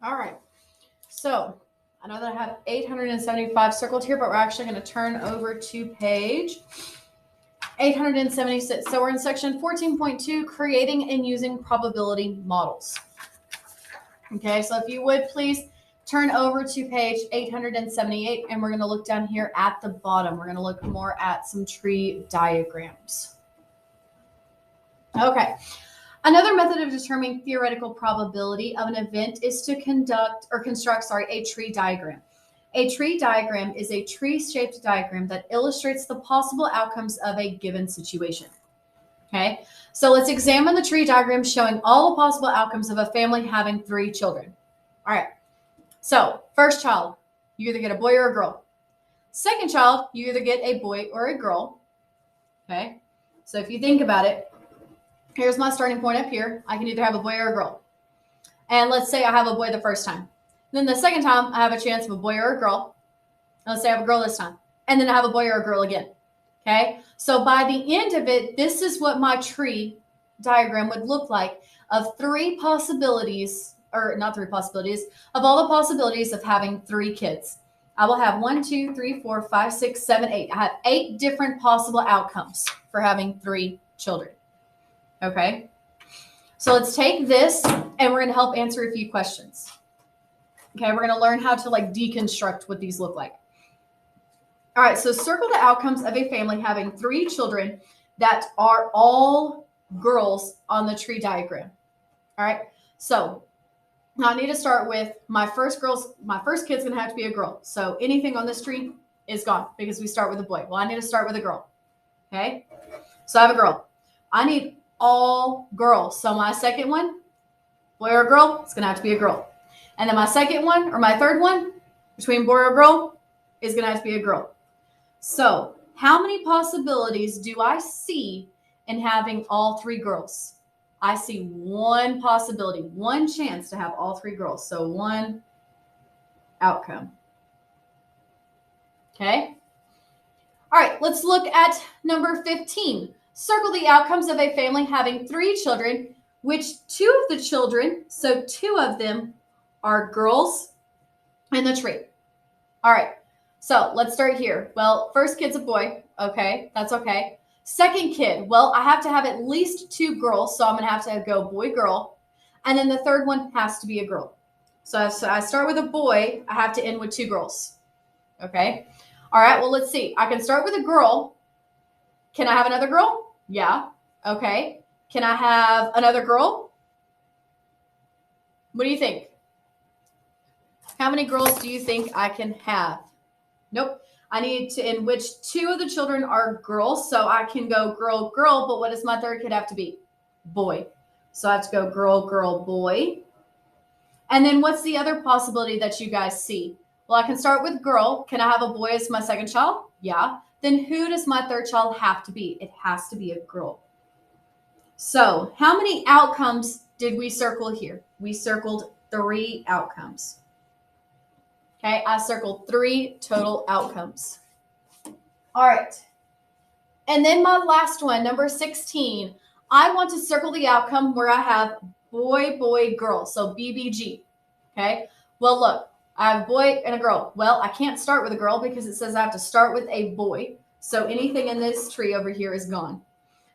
All right. So I know that I have 875 circled here, but we're actually going to turn over to page 876. So we're in section 14.2, creating and using probability models. Okay, so if you would please turn over to page 878, and we're going to look down here at the bottom. We're going to look more at some tree diagrams. Okay. Another method of determining theoretical probability of an event is to construct a tree diagram. A tree diagram is a tree-shaped diagram that illustrates the possible outcomes of a given situation. Okay, so let's examine the tree diagram showing all the possible outcomes of a family having 3 children. All right, so first child, you either get a boy or a girl. Second child, you either get a boy or a girl. Okay, so if you think about it, here's my starting point up here. I can either have a boy or a girl. And let's say I have a boy the first time. Then the second time, I have a chance of a boy or a girl. Let's say I have a girl this time. And then I have a boy or a girl again. Okay? So by the end of it, this is what my tree diagram would look like of 3 possibilities, or not 3 possibilities, of all the possibilities of having 3 kids. I will have 1, 2, 3, 4, 5, 6, 7, 8. I have 8 different possible outcomes for having 3 children. Okay? So let's take this and we're going to help answer a few questions. Okay, we're going to learn how to deconstruct what these look like. All right, so circle the outcomes of a family having 3 children that are all girls on the tree diagram. All right, so now I need to start with my first kid's going to have to be a girl. So anything on this tree is gone because we start with a boy. Well, I need to start with a girl. Okay, so I have a girl. I need all girls. So my second one, boy or girl, it's going to have to be a girl. And then my second one or my third one, between boy or girl, is going to have to be a girl. So how many possibilities do I see in having all 3 girls? I see 1 possibility, 1 chance to have all 3 girls. So 1 outcome. Okay. All right, let's look at number 15. Circle the outcomes of a family having 3 children, which 2 of the children, so 2 of them are girls in the tree. All right, so let's start here. Well, first kid's a boy. Okay, that's okay. Second kid, well, I have to have at least 2 girls, so I'm going to have to go boy, girl. And then the third one has to be a girl. So I start with a boy. I have to end with 2 girls. Okay. All right, well, let's see. I can start with a girl. Can I have another girl? Yeah. Okay. Can I have another girl? What do you think? How many girls do you think I can have? Nope. I need to, in which 2 of the children are girls, so I can go girl, girl, but what does my third kid have to be? Boy. So I have to go girl, girl, boy. And then what's the other possibility that you guys see? Well, I can start with girl. Can I have a boy as my second child? Yeah. Then who does my third child have to be? It has to be a girl. So how many outcomes did we circle here? We circled 3 outcomes. Okay, I circled 3 total outcomes. All right. And then my last one, number 16, I want to circle the outcome where I have boy, boy, girl. So BBG. Okay. Well, look, I have a boy and a girl. Well, I can't start with a girl because it says I have to start with a boy. So anything in this tree over here is gone.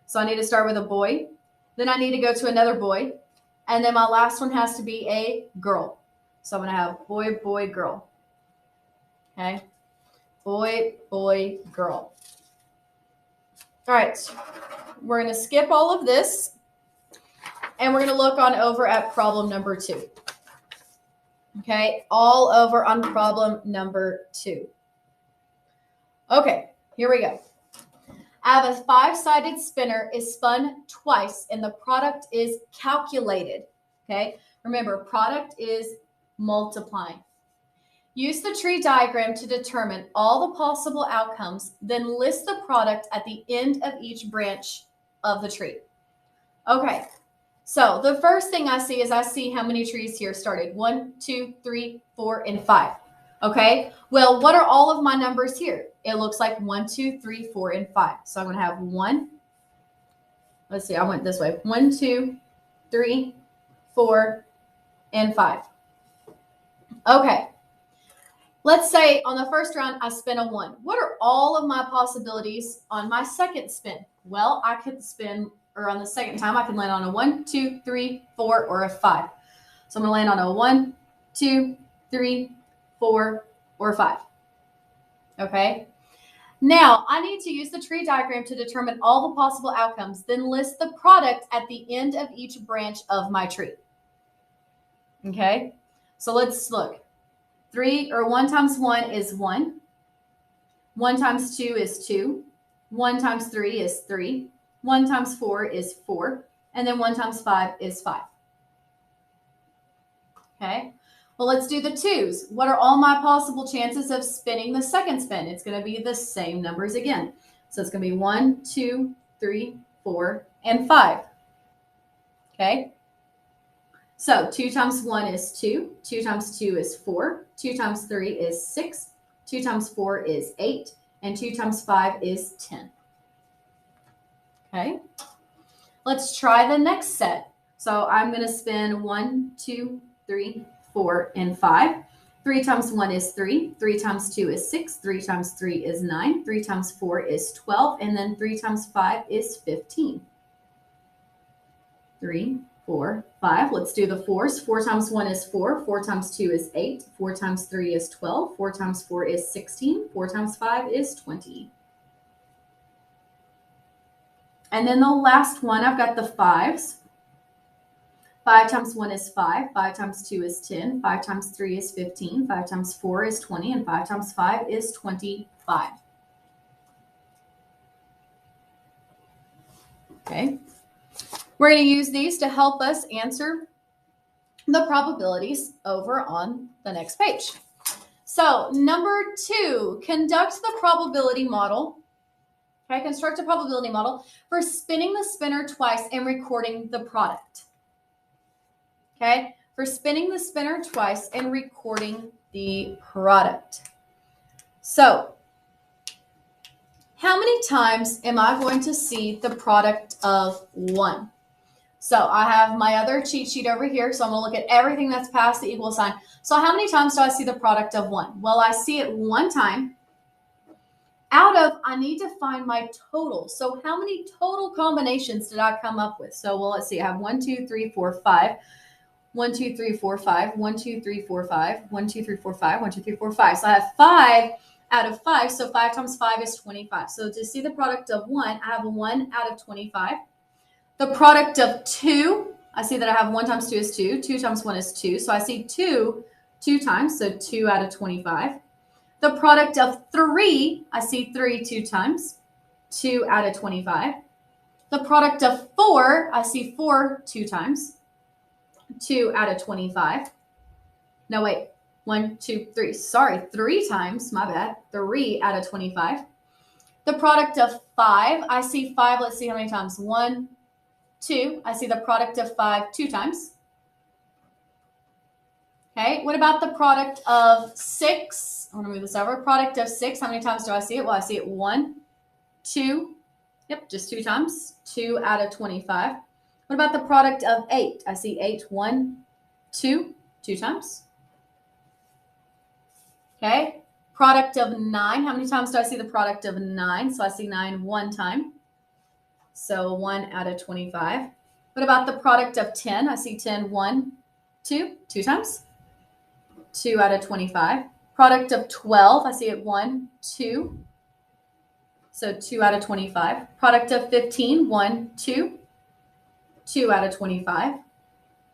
So I need to start with a boy. Then I need to go to another boy. And then my last one has to be a girl. So I'm going to have boy, boy, girl. Okay. Boy, boy, girl. All right. We're going to skip all of this. And we're going to look on over at problem number 2. Okay. All over on problem number 2. Okay. Here we go. I have a 5-sided spinner is spun twice and the product is calculated. Okay. Remember, product is multiplying. Use the tree diagram to determine all the possible outcomes, then list the product at the end of each branch of the tree. Okay, so the first thing I see is I see how many trees here started. 1, 2, 3, 4, and 5. Okay, well, what are all of my numbers here? It looks like 1, 2, 3, 4, and 5. So I'm going to have 1. Let's see, I went this way. 1, 2, 3, 4, and 5. Okay. Let's say on the first round, I spin a 1. What are all of my possibilities on my second spin? Well, I could spin, or on the second time, I can land on a 1, 2, 3, 4, or a 5. So I'm going to land on a 1, 2, 3, 4, or 5. Okay. Now, I need to use the tree diagram to determine all the possible outcomes, then list the product at the end of each branch of my tree. Okay. So let's look. 1 times 1 is 1. 1 times 2 is 2. 1 times 3 is 3. 1 times 4 is 4. And then 1 times 5 is 5. Okay. Well, let's do the 2s. What are all my possible chances of spinning the second spin? It's going to be the same numbers again. So it's going to be 1, 2, 3, 4, and 5. Okay. So 2 times 1 is 2. 2 times 2 is 4. 2 times 3 is 6. 2 times 4 is 8. And 2 times 5 is 10. Okay. Let's try the next set. So I'm going to spin 1, 2, 3, 4, and 5. 3 times 1 is 3. 3 times 2 is 6. 3 times 3 is 9. 3 times 4 is 12. And then 3 times 5 is 15. 3, 4, 5. Let's do the 4s. 4 times 1 is 4. 4 times 2 is 8. 4 times 3 is 12. 4 times 4 is 16. 4 times 5 is 20. And then the last one, I've got the 5s. 5 times 1 is 5. 5 times 2 is 10. 5 times 3 is 15. 5 times 4 is 20. And 5 times 5 is 25. Okay. We're going to use these to help us answer the probabilities over on the next page. So number 2, conduct the probability model. Okay, construct a probability model for spinning the spinner twice and recording the product. Okay, for spinning the spinner twice and recording the product. So, how many times am I going to see the product of 1? So I have my other cheat sheet over here. So I'm going to look at everything that's past the equal sign. So how many times do I see the product of 1? Well, I see it 1 time. Out of, I need to find my total. So how many total combinations did I come up with? So, well, let's see. I have 1, 2, 3, 4, 5. 1, 2, 3, 4, 5. 1, 2, 3, 4, 5. 1, 2, 3, 4, 5. 1, 2, 3, 4, 5. So I have 5 out of 5. So 5 times 5 is 25. So to see the product of 1, I have a 1 out of 25. The product of 2, I see that I have 1 times 2 is 2. 2 times 1 is 2. So I see 2 times. So 2 out of 25. The product of 3, I see 3 2 times. 2 out of 25. The product of 4, I see 4 2 times. 2 out of 25. No, wait. 1, 2, 3. Sorry, 3 times. My bad. 3 out of 25. The product of 5, I see 5. Let's see how many times. 1, 2. I see the product of 5 2 times. Okay. What about the product of 6? I want to move this over. Product of 6. How many times do I see it? Well, I see it 1, 2. Yep, just 2 times. 2 out of 25. What about the product of 8? I see 8, 1, 2, 2 times. Okay. Product of 9. How many times do I see the product of 9? So I see 9 1 time. So 1 out of 25. What about the product of 10? I see 10, 1, 2, 2 times. 2 out of 25. Product of 12. I see it 1, 2. So 2 out of 25. Product of 15, 1, 2. 2 out of 25.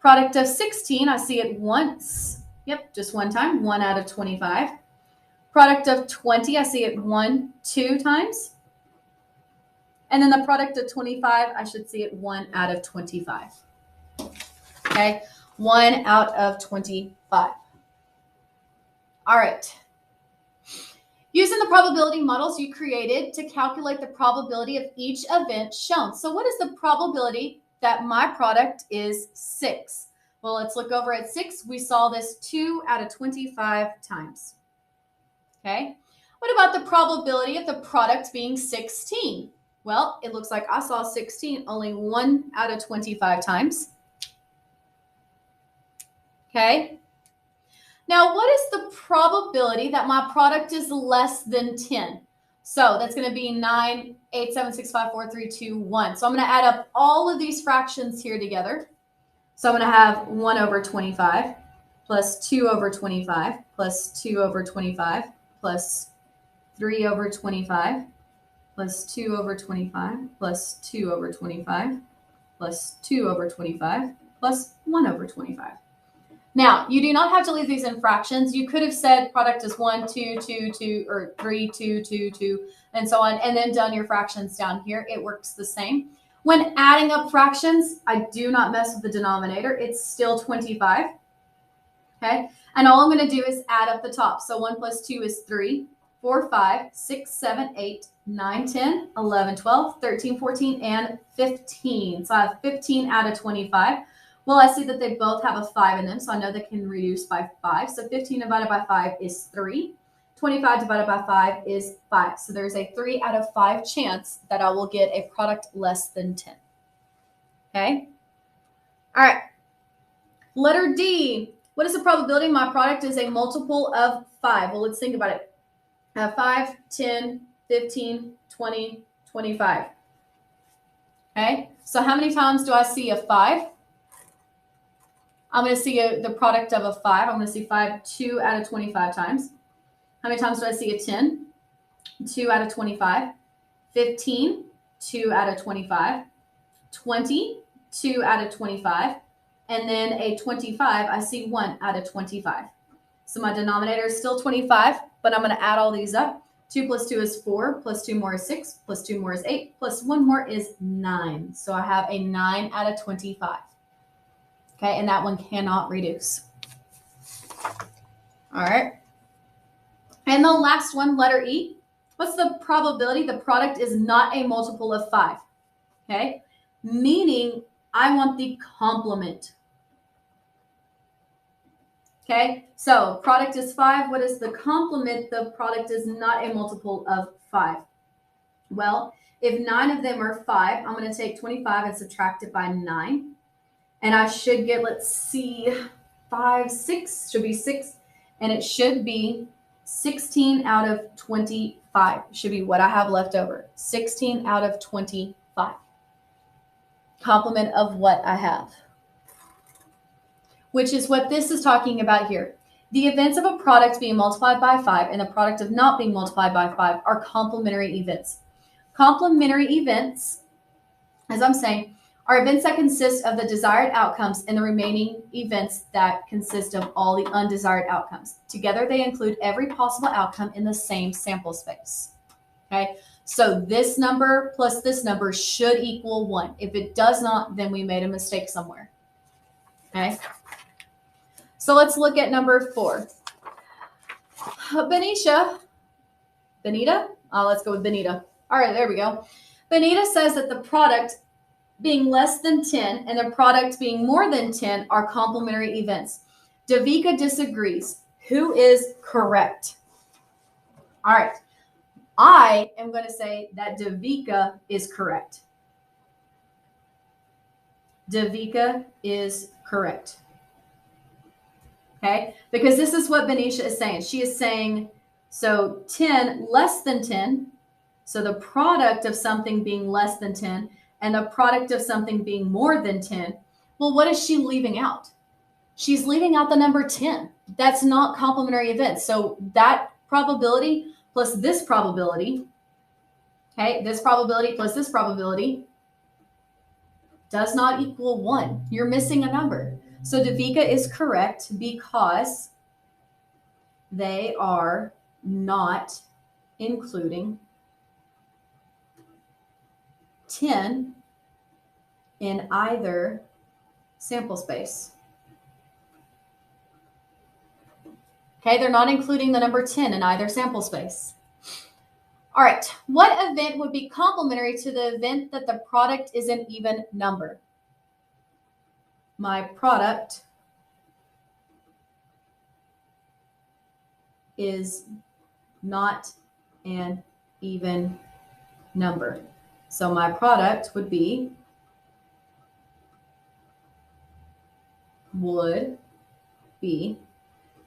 Product of 16, I see it once. Yep, just 1 time, 1 out of 25. Product of 20, I see it 1, 2 times. And then the product of 25, I should see it 1 out of 25. Okay, 1 out of 25. All right. Using the probability models you created to calculate the probability of each event shown. So what is the probability that my product is 6? Well, let's look over at 6. We saw this 2 out of 25 times. Okay. What about the probability of the product being 16? Well, it looks like I saw 16 only 1 out of 25 times. Okay. Now, what is the probability that my product is less than 10? So that's going to be 9, 8, 7, 6, 5, 4, 3, 2, 1. So I'm going to add up all of these fractions here together. So I'm going to have 1 over 25 plus 2 over 25 plus 2 over 25 plus 3 over 25 plus 2 over 25 plus 2 over 25 plus 2 over 25 plus 1 over 25. Now, you do not have to leave these in fractions. You could have said product is 1, 2, 2, 2, or 3, 2, 2, 2, and so on, and then done your fractions down here. It works the same. When adding up fractions, I do not mess with the denominator. It's still 25, okay? And all I'm going to do is add up the top. So 1 plus 2 is 3, 4, 5, 6, 7, 8, 9, 10, 11, 12, 13, 14, and 15. So I have 15 out of 25. Well, I see that they both have a 5 in them, so I know they can reduce by 5. So 15 divided by 5 is 3. 25 divided by 5 is 5. So there's a 3 out of 5 chance that I will get a product less than 10. Okay? All right. Letter D. What is the probability my product is a multiple of 5? Well, let's think about it. 5, 10, 15, 20, 25. Okay? So how many times do I see a 5? I'm going to see the product of a 5. I'm going to see 5 2 out of 25 times. How many times do I see a 10? 2 out of 25. 15, 2 out of 25. 20, 2 out of 25. And then a 25, I see 1 out of 25. So my denominator is still 25, but I'm going to add all these up. 2 plus 2 is 4, plus 2 more is 6, plus 2 more is 8, plus 1 more is 9. So I have a 9 out of 25. Okay, and that one cannot reduce. All right. And the last one, letter E. What's the probability the product is not a multiple of 5? Okay, meaning I want the complement. Okay, so product is 5. What is the complement? The product is not a multiple of 5. Well, if 9 of them are 5, I'm going to take 25 and subtract it by 9. And I should get, let's see, 5, 6, should be 6. And it should be 16 out of 25. Should be what I have left over. 16 out of 25. Complement of what I have. Which is what this is talking about here. The events of a product being multiplied by 5 and the product of not being multiplied by 5 are complementary events. Complementary events, as I'm saying, are events that consist of the desired outcomes and the remaining events that consist of all the undesired outcomes. Together, they include every possible outcome in the same sample space. Okay, so this number plus this number should equal 1. If it does not, then we made a mistake somewhere. Okay, so let's look at number 4. Benita? Let's go with Benita. All right, there we go. Benita says that the product being less than 10 and the product being more than 10 are complementary events. Davika disagrees. Who is correct? All right. I am going to say that Davika is correct. Davika is correct. Okay? Because this is what Benisha is saying. She is saying, so 10 less than 10, so the product of something being less than 10 and the product of something being more than 10, well, what is she leaving out? She's leaving out the number 10. That's not complementary events. So that probability plus this probability, okay, this probability plus this probability does not equal 1. You're missing a number. So Davika is correct because they are not including 10 in either sample space. Okay, they're not including the number 10 in either sample space. All right, what event would be complementary to the event that the product is an even number? My product is not an even number. So my product would be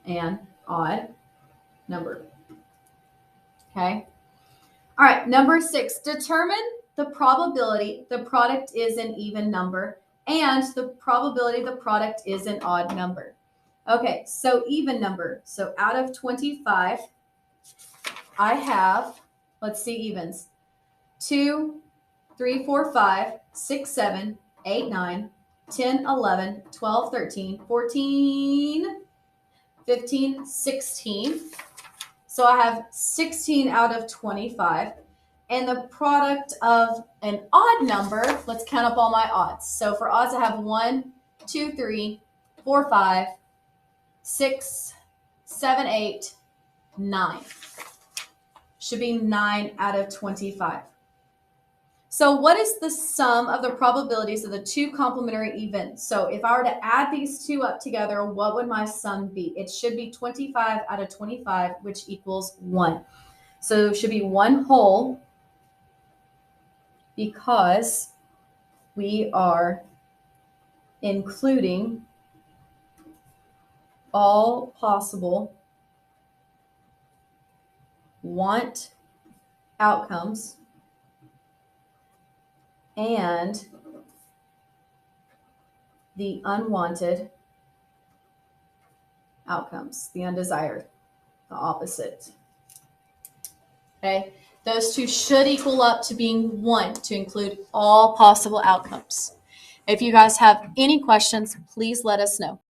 an odd number. Okay. All right. Number 6, determine the probability the product is an even number and the probability the product is an odd number. Okay. So even number. So out of 25, I have, let's see evens, 2, 3, 4, 5, 6, 7, 8, 9, 10, 11, 12, 13, 14, 15, 16. So I have 16 out of 25. And the product of an odd number, let's count up all my odds. So for odds, I have 1, 2, 3, 4, 5, 6, 7, 8, 9. Should be 9 out of 25. So what is the sum of the probabilities of the two complementary events? So if I were to add these two up together, what would my sum be? It should be 25 out of 25, which equals 1. So it should be 1 whole because we are including all possible want outcomes and the unwanted outcomes, the undesired, the opposite. Okay, those two should equal up to being 1 to include all possible outcomes. If you guys have any questions, please let us know.